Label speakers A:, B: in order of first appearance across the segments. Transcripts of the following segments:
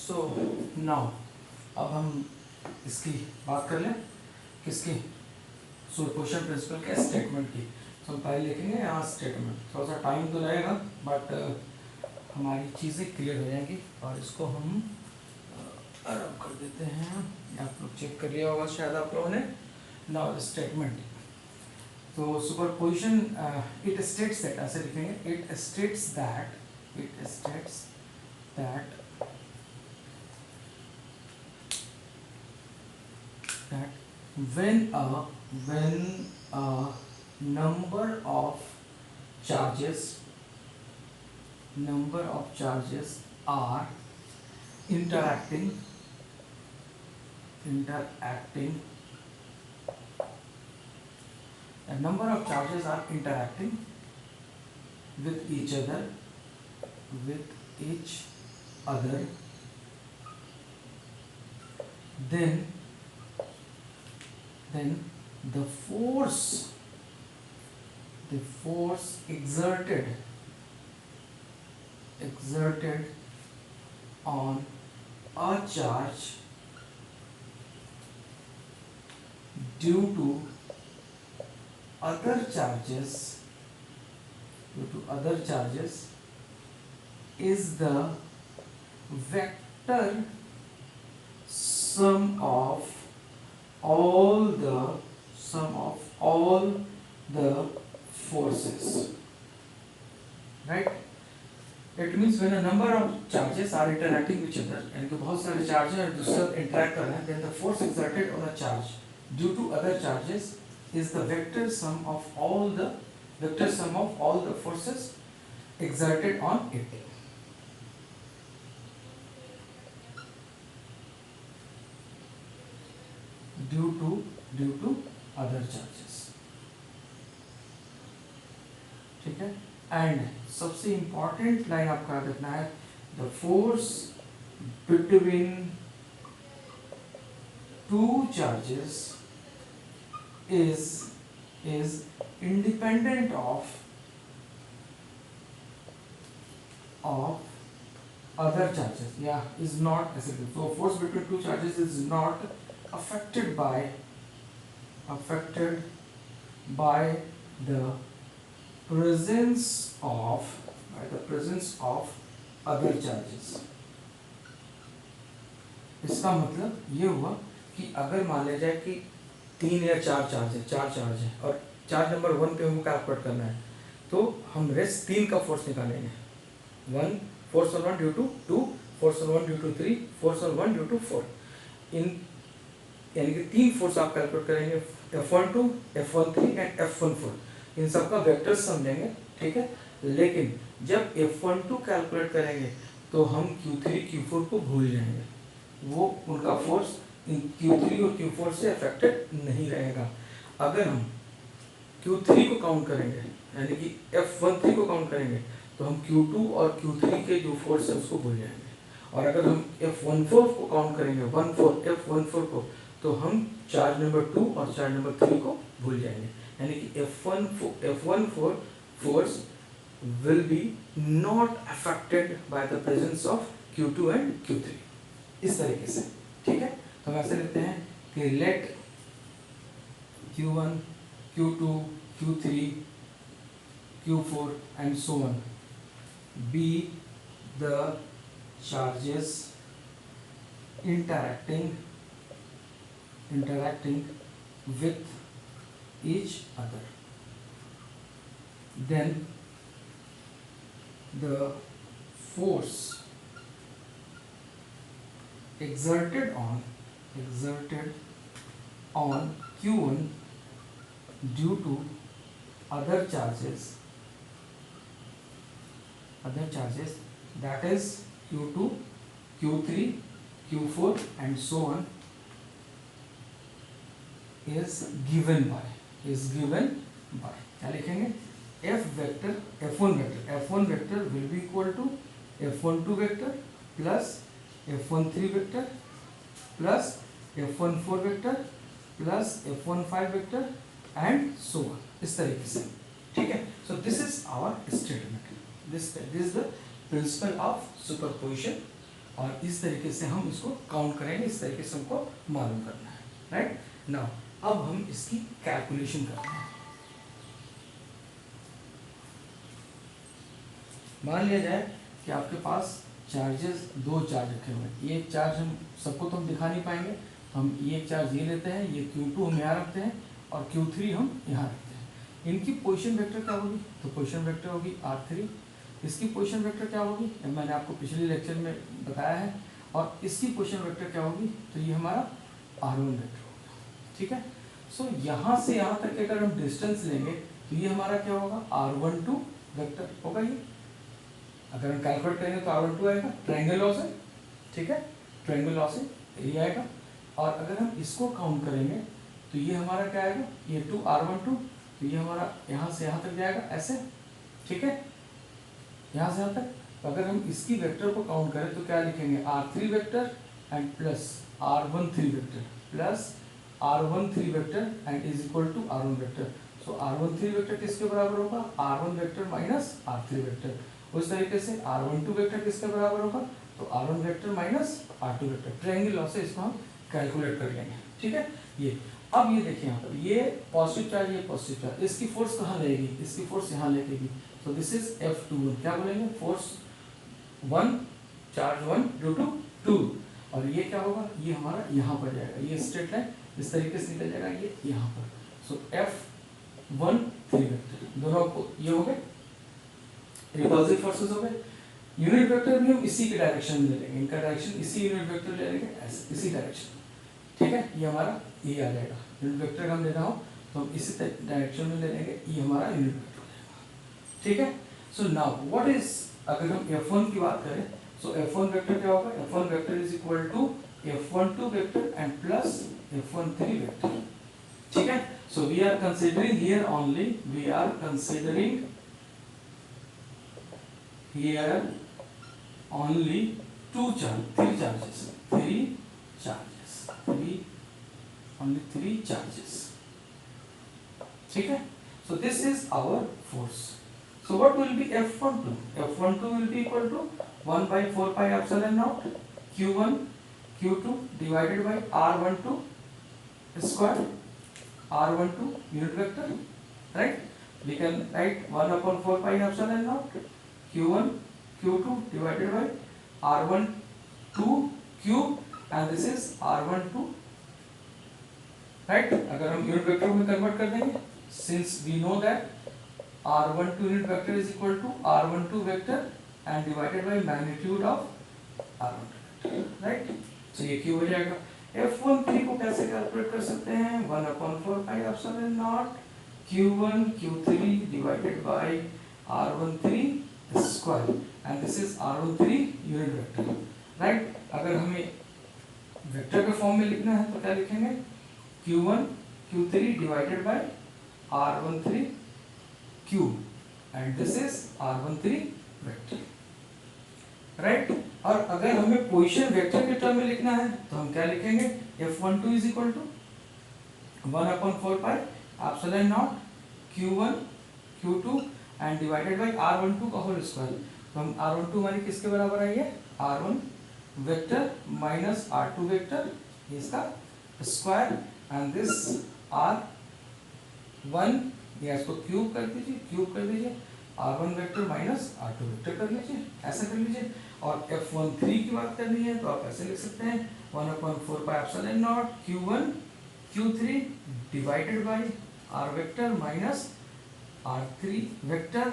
A: So now अब हम इसकी बात कर लें, किसकी, सुपरपोजिशन प्रिंसिपल के स्टेटमेंट की। तो हम पहले लिखेंगे यहाँ स्टेटमेंट, थोड़ा सा टाइम तो लगेगा बट हमारी चीज़ें क्लियर हो जाएंगी। और इसको हम आराम कर देते हैं, आप लोग चेक कर लिया होगा शायद आप लोगों ने। नाउ स्टेटमेंट, तो सुपरपोजिशन इट स्टेट्स दैट, ऐसे लिखेंगे, it states that when a number of charges are interacting a number of charges are interacting with each other, then the force exerted on a charge due to other charges is the vector sum of all the forces, right? It means when a number of charges are interacting with each other, यानी कि बहुत सारे charges एक दूसरे से interact कर रहे हैं, then the force exerted on a charge due to other charges is the vector sum of all the forces exerted on it. Due to other charges, ठीक है। एंड सबसे इंपॉर्टेंट लाइन आपका देखना है, the force between two charges is independent of other charges, is not, so force between two charges is not affected by the presence of other charges। इसका मतलब ये हुआ कि अगर मान लिया जाए कि 3 या 4 चार्ज है और चार्ज नंबर 1 पे हमको कैलकुलेट करना है, तो हम रेस्ट 3 का फोर्स निकालेंगे। 1 force on 1 due to 2, force on 1 due to 3, force on 1 due to 4। इन यानी कि 3 फोर्स आप कैलकुलेट करेंगे, F12, F13 एंड F14। इन सब का वेक्टर समझेंगे, ठीक है। लेकिन जब F12 कैलकुलेट करेंगे तो हम Q3 Q4 को भूल जाएंगे, वो उनका फोर्स Q3 और Q4 से अफेक्टेड नहीं रहेगा। अगर हम Q3 को काउंट करेंगे यानी कि F13 को काउंट करेंगे तो हम Q2 और Q3 के जो फोर्स है उसको भूल जाएंगे। और अगर हम F14 को काउंट करेंगे, F14 को, तो हम चार्ज नंबर 2 और चार्ज नंबर 3 को भूल जाएंगे। यानी कि F14 force will be not affected by the presence of Q2 and Q3, इस तरीके से, ठीक है। तो हम ऐसे लेते हैं कि let Q1, Q2, Q3, Q4 and so on be the charges interacting with each other, then the force exerted on Q1 due to other charges, that is Q2, Q3, Q4 and so on is given by क्या लिखेंगे, F1 vector will be equal to F12 vector plus F13 vector plus F14 vector plus F15 vector and so on, इस तरीके से, ठीक है। So this is our statement, this is the principle of superposition और इस तरीके से हम इसको काउंट करेंगे, इस तरीके से हमको मालूम करना है, राइट। नाउ अब हम इसकी कैलकुलेशन करते हैं। मान लिया जाए कि आपके पास चार्जेस, दो चार्ज रखे हुए हैं। एक चार्ज हम सबको तो हम दिखा नहीं पाएंगे, तो हम एक चार्ज ये लेते हैं, ये Q2 हम यहाँ रखते हैं और Q3 हम यहाँ रखते हैं। इनकी पोजीशन वेक्टर क्या होगी? तो पोजीशन वेक्टर होगी R3। इसकी पोजीशन वेक्टर क्या होगी? मैंने आपको पिछले लेक्चर में बताया है। और इसकी पोजीशन वेक्टर क्या होगी? तो ये हमारा R1 वेक्टर होगा, ठीक है। सो यहाँ से यहाँ तक अगर हम डिस्टेंस लेंगे तो ये हमारा क्या होगा? R12 वेक्टर होगा। ये अगर हम कैलकुलेट करेंगे तो R12 आएगा, ट्रायंगल लॉ से, ठीक है, ट्रायंगल लॉ से ये आएगा। और अगर हम इसको काउंट करेंगे तो ये हमारा क्या आएगा? ये 2R12, तो ये हमारा यहाँ से यहाँ तक जाएगा ऐसे, ठीक है, यहाँ से यहाँ तक। तो अगर हम इसकी वेक्टर को काउंट करें तो क्या लिखेंगे? R3 vector and plus R13 vector plus R13 vector and is equal to R1 vector. So R13 vector किसके बराबर होगा? R1 vector minus R3 vector. उस तरीके से R12 वेक्टर किसके बराबर होगा? तो R1 vector minus R2 vector. Triangle law से इसको हम कैलकुलेट कर लेंगे, ठीक है। ये अब ये देखिए यहाँ पर ये पॉजिटिव चार्ज, ये पॉजिटिव चार्ज, इसकी फोर्स कहाँ लगेगी? इसकी फोर्स यहाँ लगेगी। So this is F21। क्या बोलेंगे? Force 1, charge 1 due to 2। और ये क्या होगा? ये हमारा यहाँ पर जाएगा, ये स्ट्रेट लाइन इस तरीके से निकल जाएगा, ये यहाँ पर। सो F13 वेक्टर, दोनों को ये हो गए रिपल्सिव फोर्सेस हो गए। यूनिट वेक्टर भी हम इसी के डायरेक्शन में ले लेंगे, इनका डायरेक्शन इसी यूनिट वेक्टर ले लेंगे, ऐसे इसी डायरेक्शन, ठीक है। ये हमारा ये आ जाएगा, यूनिट वेक्टर हम ले रहा हूँ तो हम इसी डायरेक्शन में ले लेंगे, ये हमारा यूनिट वेक्टर हो जाएगा, ठीक है। सो नाउ व्हाट इज, अगर हम F1 की बात करें, सो F1 वेक्टर क्या होगा? F1 vector is equal to F12 vector and plus F13 vector, ठीक है। So we are considering here only, we are considering here only three charges, only three charges, ठीक है। So this is our force. So what will be F12? F12 will be equal to 1 by 4 pi epsilon naught Q1 Q2 divided by R12 square, R12 unit vector, right? We can write 1 upon 4 pi epsilon naught Q1 Q2 divided by R12 cube and this is R12, right? अगर हम unit vector में convert कर देंगे, since we know that R12 unit vector is equal to R12 vector and divided by magnitude of R12, right? So ये Q हो जाएगा। F13 को कैसे कैलकुलेट कर सकते हैं? 1 upon 4 pi epsilon naught Q1 Q3 divided by R13 square and this is R13 unit vector, right. अगर हमें वेक्टर के फॉर्म में लिखना है तो क्या लिखेंगे? Q1 Q3 divided by R13 cube and this is R13 vector, right. और अगर हमें पोजीशन वेक्टर के टर्म में लिखना है तो हम क्या लिखेंगे? F12 is equal to 1 upon 4 pi epsilon naught Q1 Q2 and divided by R12 का होल स्क्वायर। तो हम R12 हमारी किसके बराबर आई है? R1 vector minus R2 vector, इसका स्क्वायर एंड दिस R1, ये इसको क्यूब कर दीजिए, R1 vector minus R2 vector कर लीजिए, ऐसा कर लीजिए। और F13 की बात करनी है तो आप ऐसे लिख सकते हैं 1 upon 4 pi epsilon naught Q1 Q3 divided by R vector minus R3 vector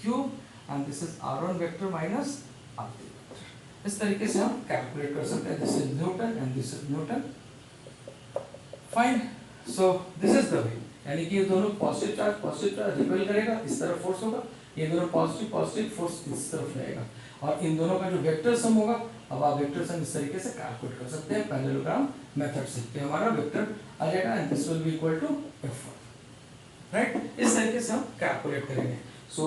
A: cube and this is R1 vector minus R3 vector। इस तरीके से हम कैलकुलेट कर सकते हैं। This is Newton and this is Newton, fine। So this is the way, यानी कि ये दोनों पॉजिटिव चार्ज रिपेल करेगा, इस तरफ फोर्स होगा, ये दोनों पॉजिटिव फोर्स इस तरफ रहेगा, और इन दोनों का जो वेक्टर सम होगा, अब आप वेक्टर सम इस तरीके से कैलकुलेट कर सकते हैं पैरेललोग्राम मेथड से। तो हमारा वेक्टर आ जाएगा and this will be equal to F1, right. इस तरीके से हम कैलकुलेट करेंगे। सो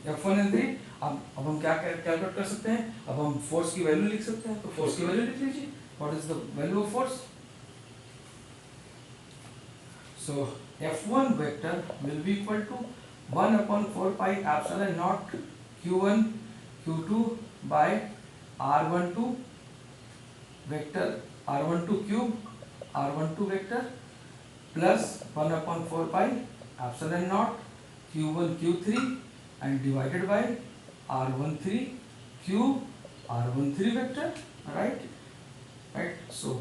A: F1 एंड 3, अब हम क्या कैलकुलेट कर सकते हैं? अब हम फोर्स की वैल्यू लिख सकते हैं, तो फोर्स की वैल्यू लिख लीजिए। What is the value of force? So F1 vector will be equal to 1 upon 4 pi epsilon naught Q1 Q2 by R12 vector r12 cube r12 vector plus 1/4 pi epsilon naught q1 q3 and divided by r13 cube r13 vector, right. So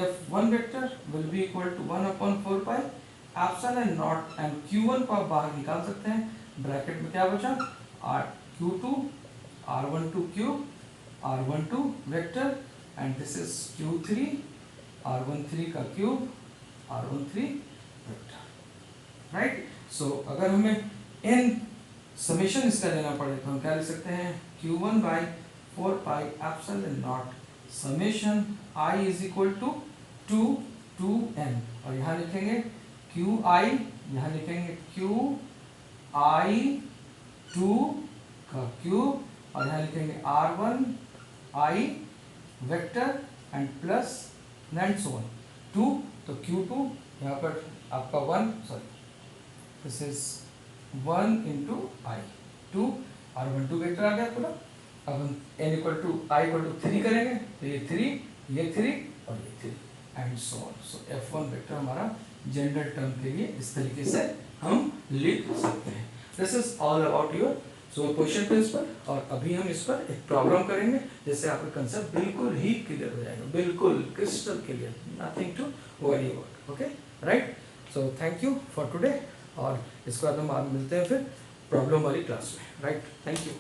A: f1 vector will be equal to 1/4 pi epsilon naught and q1 को आप बाहर निकाल सकते हैं, bracket में क्या बचा r q2 r12 cube r12 vector and this is q3 r13 का cube r13 vector, right. So अगर हमें n समेशन इसका लेना पड़े तो हम क्या लिख सकते हैं q1 by 4 pi epsilon naught summation I is equal to 2 to n और यहाँ लिखेंगे qi, यहाँ लिखेंगे qi 2 का क्यूब और यहाँ लिखेंगे r1 I vector and plus and so on 2 तो q2 यहाँ पर आपका 1 sorry this is 1 into I 2 r12 vector आ गया पूरा। अब हम n equal to I equal to 3 करेंगे तो ये 3 और ये 3 and so on. So f1 vector हमारा जनरल टर्म के लिए इस तरीके से हम लिख सकते हैं। This is all about your superposition principal और अभी हम इस पर एक प्रॉब्लम करेंगे जिससे आपका कंसेप्ट बिल्कुल ही क्लियर हो जाएगा, बिल्कुल crystal clear, nothing to worry about. Okay right, so thank you for today और इसके बाद हम मिलते हैं फिर प्रॉब्लम वाली क्लास में। Right, thank you.